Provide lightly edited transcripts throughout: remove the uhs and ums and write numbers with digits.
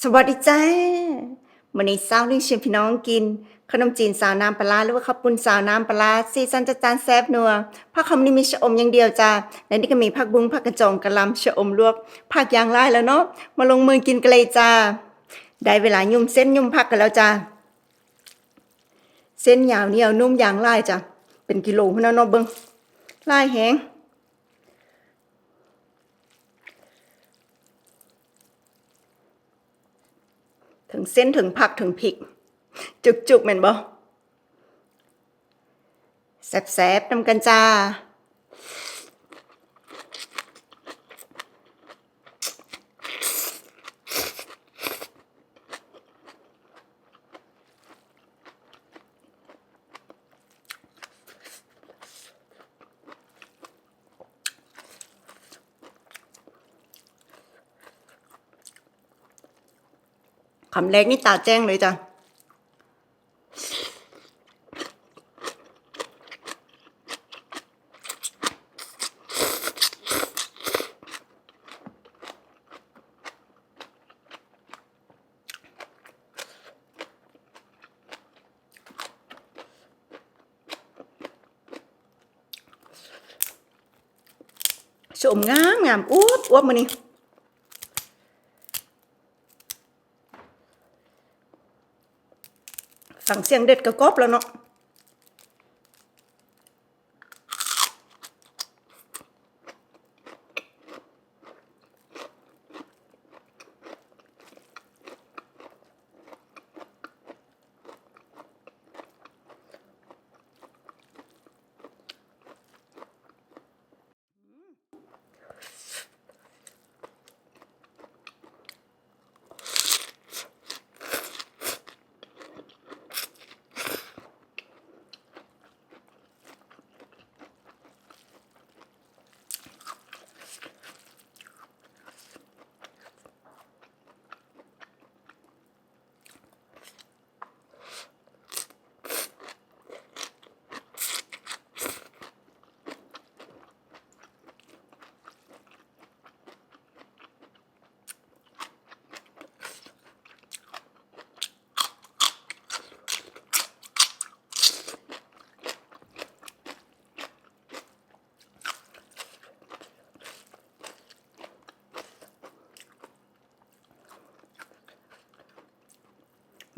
สวัสดีจ้ามื้อนี้ซาวนึงชวนพี่น้องกินขนมจีนซาวน้ำปลาร้าหรือว่าข้าวปุ้นซาวน้ำปลาร้าสีสันจัดจ้านแซ่บนัวผักหอมนี่มีชะอมอย่างเดียวจ้าและนี่ก็มีผักบุ้งผักกระจองกะหล่ำชะอมลวกผักอย่างหลายแล้วเนาะมาลงมือกินกันเลยจ้าได้เวลายุ่มเส้นยุ่มผักกันแล้วจ้าเส้นยาวเหนียวนุ่มอย่างหลายจ้าเป็นกิโลพุ่นเนาะเบิ่งหลายแฮงถึงเส้นถึงผักถึงพริกจุกๆแม่นบ่แซ่บๆนำกันจ้าคำแรกนี่ตาแจ้งเลยจ้ะชมงามๆอวบๆมื้อนี้ฟังเสียงเด็ดก็กรอบแล้วเนาะ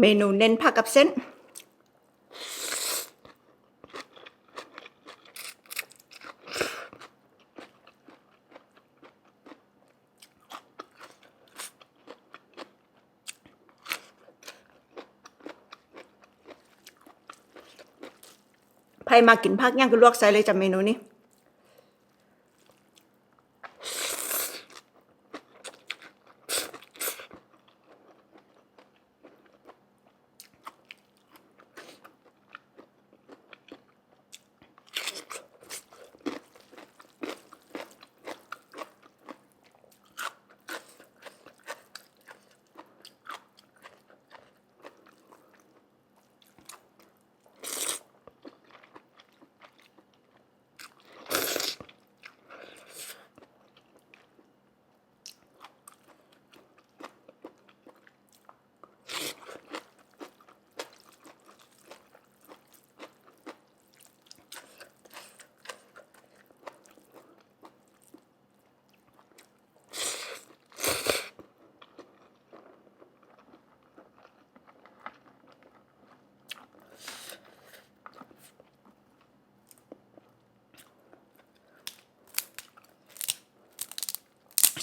เมนูเน้นผักกับเส้นไผมากินผักหยังก็ลวกใส่เลยจ้ะเมนูนี้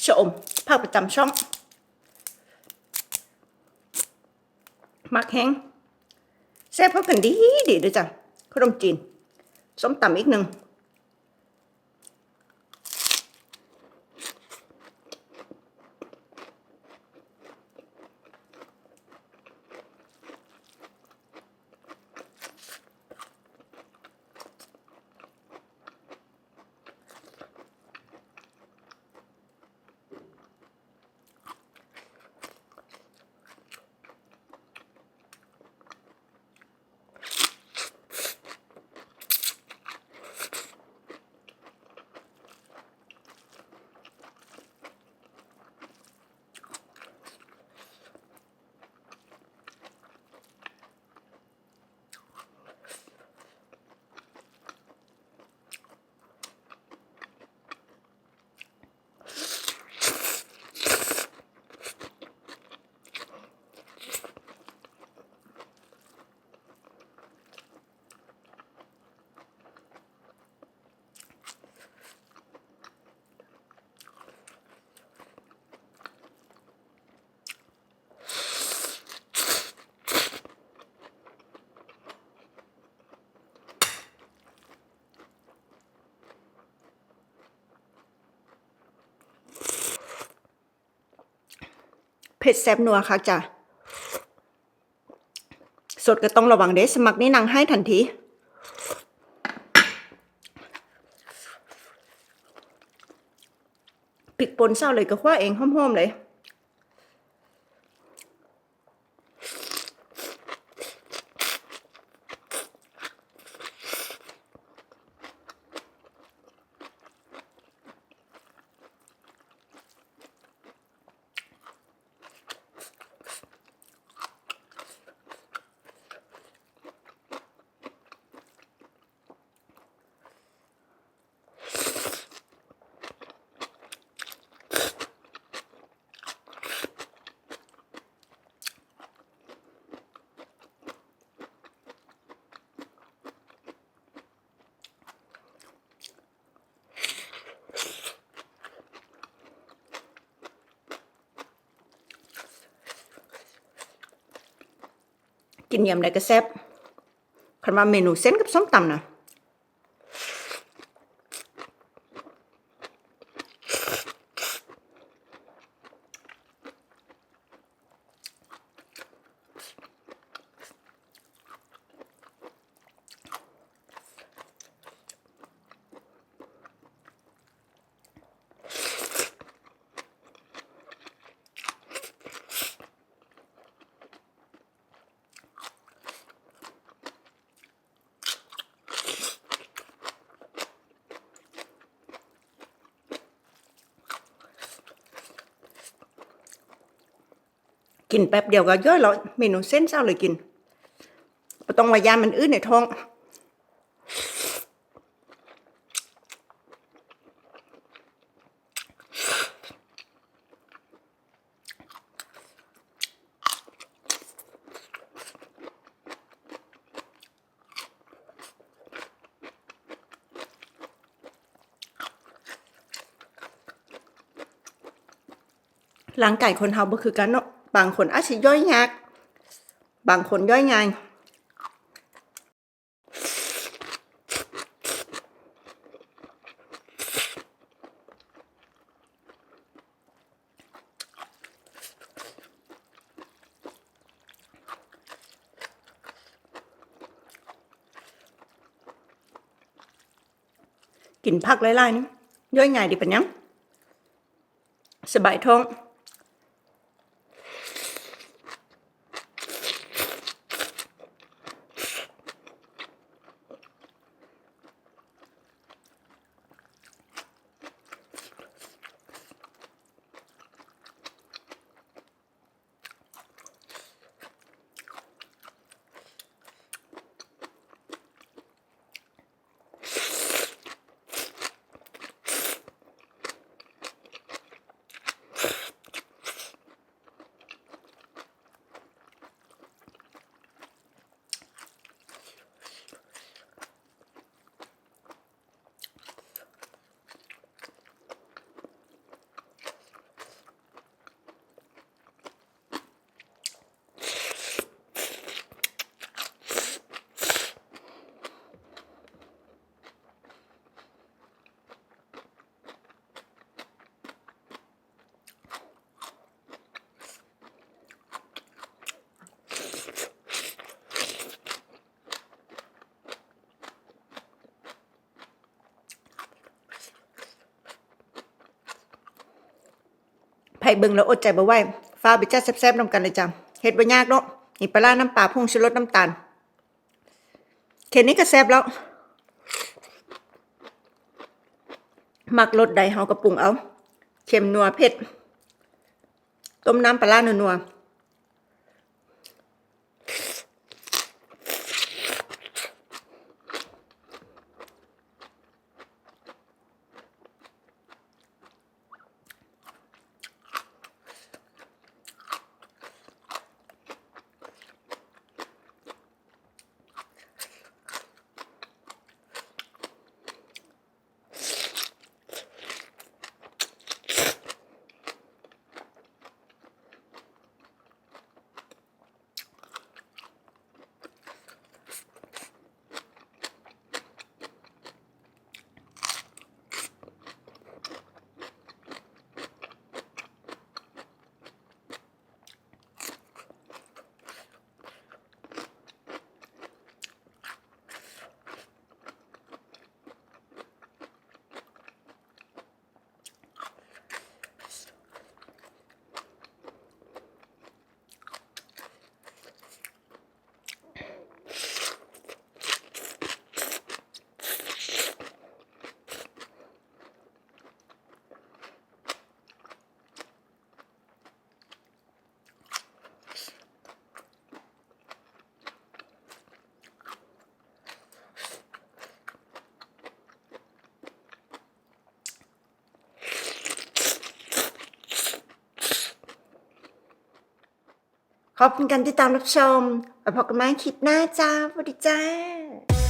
ชะอมผักประจำช่องมักแห้งแซ่บเข้ากันดีเด้อจ้ะขนมจีนส้มตำอีกนึง เผ็ดแซ่บนัวคักจ้ะสดก็ต้องระวังเด้สมัครนี่นางให้ทันทีพริกป่นเช้าเลยก็คั่วเองหอมๆเลยกินยำได้ก็แซ่บคันว่าเมนูเส้นกับส้มตำนะกินแป๊บเดียวก็ย่อยแล้วเมนูเส้นเช้าเลยกินบ่ต้องว่ายามมันอืดในท้องร่างกายคนเฮาบ่คือกันเนาะบางคนอาจสิย่อยยากบางคนย่อยง่ายกินผักหลายๆนี่ย่อยง่ายดีปานหยังสบายท้องไผเบิ่งแล้วอดใจบ่ไหวฟ้าวไปจัดแซ่บๆนำกันเลยจ้ะเฮ็ดบ่ยากเนาะนี่ปลาร้าน้ำปลาผงชูรสน้ำตาลแค่นี้ก็แซ่บแล้วมักรสใดเฮาก็ปรุงเอาเค็มนัวเผ็ดต้มน้ำปลาร้านัวๆ ขอบคุณการติดตามรับชมไว้พบกันใหม่คลิปหน้าจ้าสวัสดีจ้า